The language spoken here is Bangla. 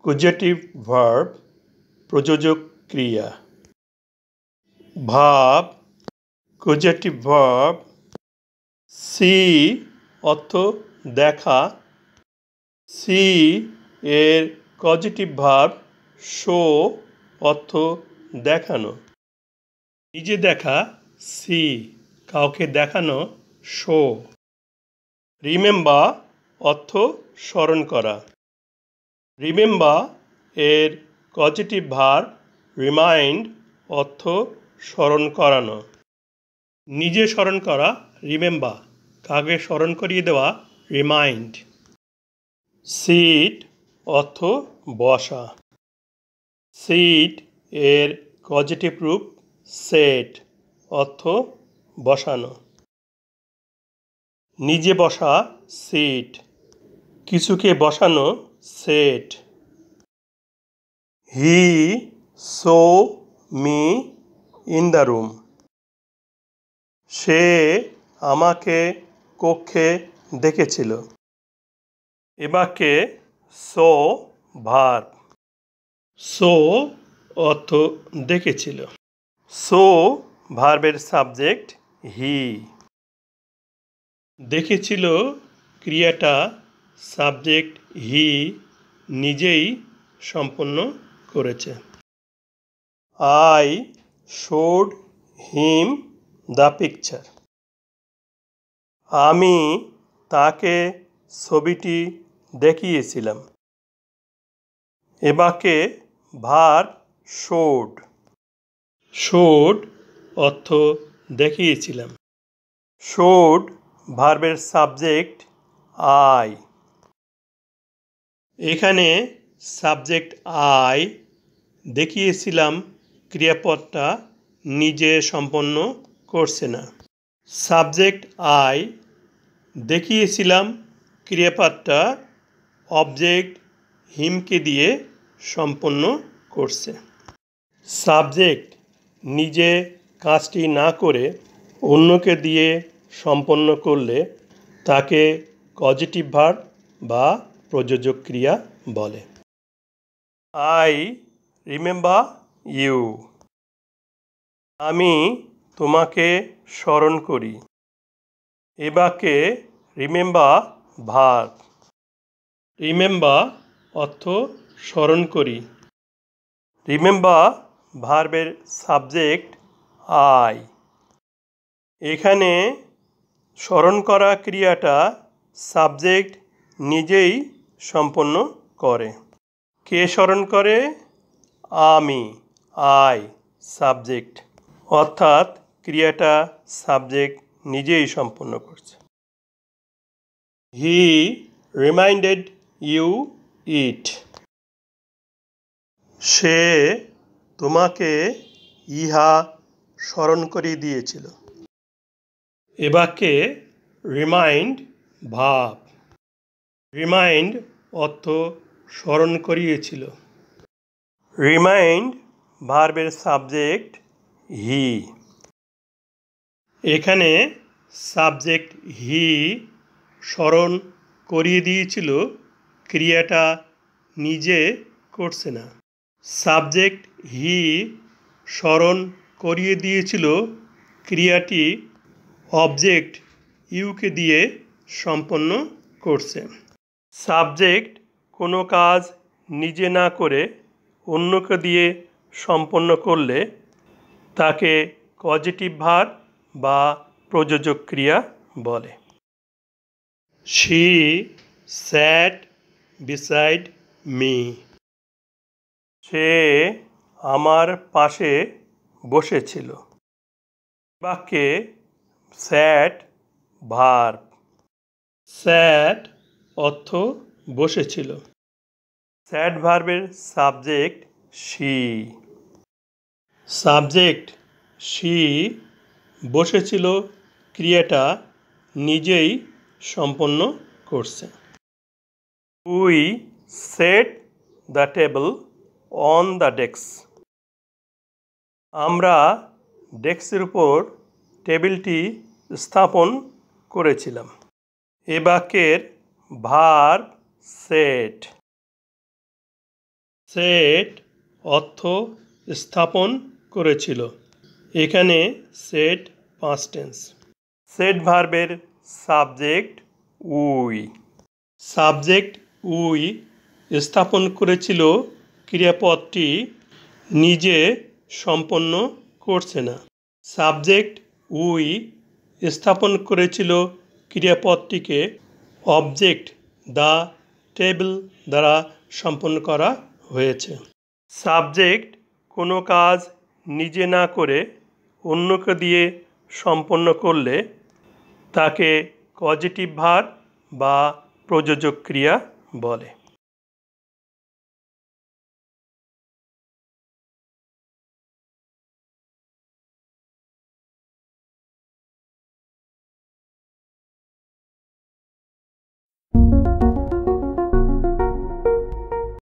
কোজেটিভ ভার্ব প্রযোজক ক্রিয়া। ভাব কোজেটিভ ভার্ব। সি অর্থ দেখা। সি এর কজেটিভ ভার্ব শো অর্থ দেখানো। নিজে দেখা সি, কাউকে দেখানো শো। রিমেম্বার অর্থ স্মরণ করা। রিমেম্বার এর কজেটিভ ভার্ব রিমাইন্ড অর্থ স্মরণ করানো। নিজে স্মরণ করা রিমেম্বার, কাকে স্মরণ করিয়ে দেওয়া রিমাইন্ড। সিট অর্থ বসা। সিট এর কজেটিভ রূপ সেট অর্থ বসানো। নিজে বসা সিট, কিছুকে বসানো set. He saw me in the room. সে আমাকে কক্ষে দেখেছিল। এ বাক্যে সো ভার্ব। সো অর্থ দেখেছিল। সো ভার্বের সাবজেক্ট হি। দেখেছিল ক্রিয়াটা সাবজেক্ট হি নিজেই সম্পন্ন করেছে। I showed him the picture. আমি তাকে ছবিটি দেখিয়েছিলাম। এ বাক্যে ভার্ব শোড। শোড অর্থ দেখিয়েছিলাম। শোড ভার্বের সাবজেক্ট আই। এখানে সাবজেক্ট আই, দেখিয়েছিলাম ক্রিয়াপদটা নিজে সম্পন্ন করছে না। সাবজেক্ট আই, দেখিয়েছিলাম ক্রিয়াপদটা অবজেক্ট হিমকে দিয়ে সম্পন্ন করছে। সাবজেক্ট নিজে কাজটি না করে অন্যকে দিয়ে সম্পন্ন করলে তাকে কজেটিভ ভার্ব বা প্রযোজক ক্রিয়া বলে। I remember you. আমি তোমাকে স্মরণ করি। এ বাক্যে রিমেম্বার ভার্ব। রিমেম্বার অর্থ স্মরণ করি। রিমেম্বার ভার্বের সাবজেক্ট আই। এখানে স্মরণ করা ক্রিয়াটা সাবজেক্ট নিজেই সম্পন্ন করে। কে স্মরণ করে? আমি, আই সাবজেক্ট, অর্থাৎ ক্রিয়াটা সাবজেক্ট নিজেই সম্পন্ন করছে। হি রিমাইন্ডেড ইউ ইট। সে তোমাকে ইহা স্মরণ করিয়ে দিয়েছিল। এ বাক্যে রিমাইন্ড ভার্ব। রিমাইন্ড অর্থ স্মরণ করিয়েছিল। রিমাইন্ড ভার্বের সাবজেক্ট হি। এখানে সাবজেক্ট হি স্মরণ করিয়ে দিয়েছিল ক্রিয়াটা নিজে করছে না। সাবজেক্ট হি স্মরণ করিয়ে দিয়েছিল ক্রিয়াটি অবজেক্ট ইউকে দিয়ে সম্পন্ন করছে। সাবজেক্ট কোনো কাজ নিজে না করে অন্যকে দিয়ে সম্পন্ন করলে তাকে কজেটিভ ভার্ব বা প্রযোজক ক্রিয়া বলে। She sat beside me. সে আমার পাশে বসেছিল। বাক্যে স্যাট ভার্ব। স্যাট অর্থ বসেছিল। স্যাট ভার্বের সাবজেক্ট শি। সাবজেক্ট শি বসেছিল ক্রিয়াটা নিজেই সম্পন্ন করছে। We set the table on the desk. আমরা ডেস্কের উপর টেবিলটি স্থাপন করেছিলাম। এ বাক্যের ভার্ব সেট। সেট অর্থ স্থাপন করেছিল। এখানে সেট পাস্ট টেন্স। সেট ভার্বের সাবজেক্ট উই। সাবজেক্ট উই স্থাপন করেছিল ক্রিয়াপদটি নিজে সম্পন্ন করছে না। সাবজেক্ট উই স্থাপন করেছিল ক্রিয়াপদটিকে অবজেক্ট দ্য টেবিল দ্বারা সম্পন্ন করা হয়েছে। সাবজেক্ট কোনো কাজ নিজে না করে অন্যকে দিয়ে সম্পন্ন করলে তাকে কজেটিভ ভার্ব বা প্রযোজক ক্রিয়া বলে।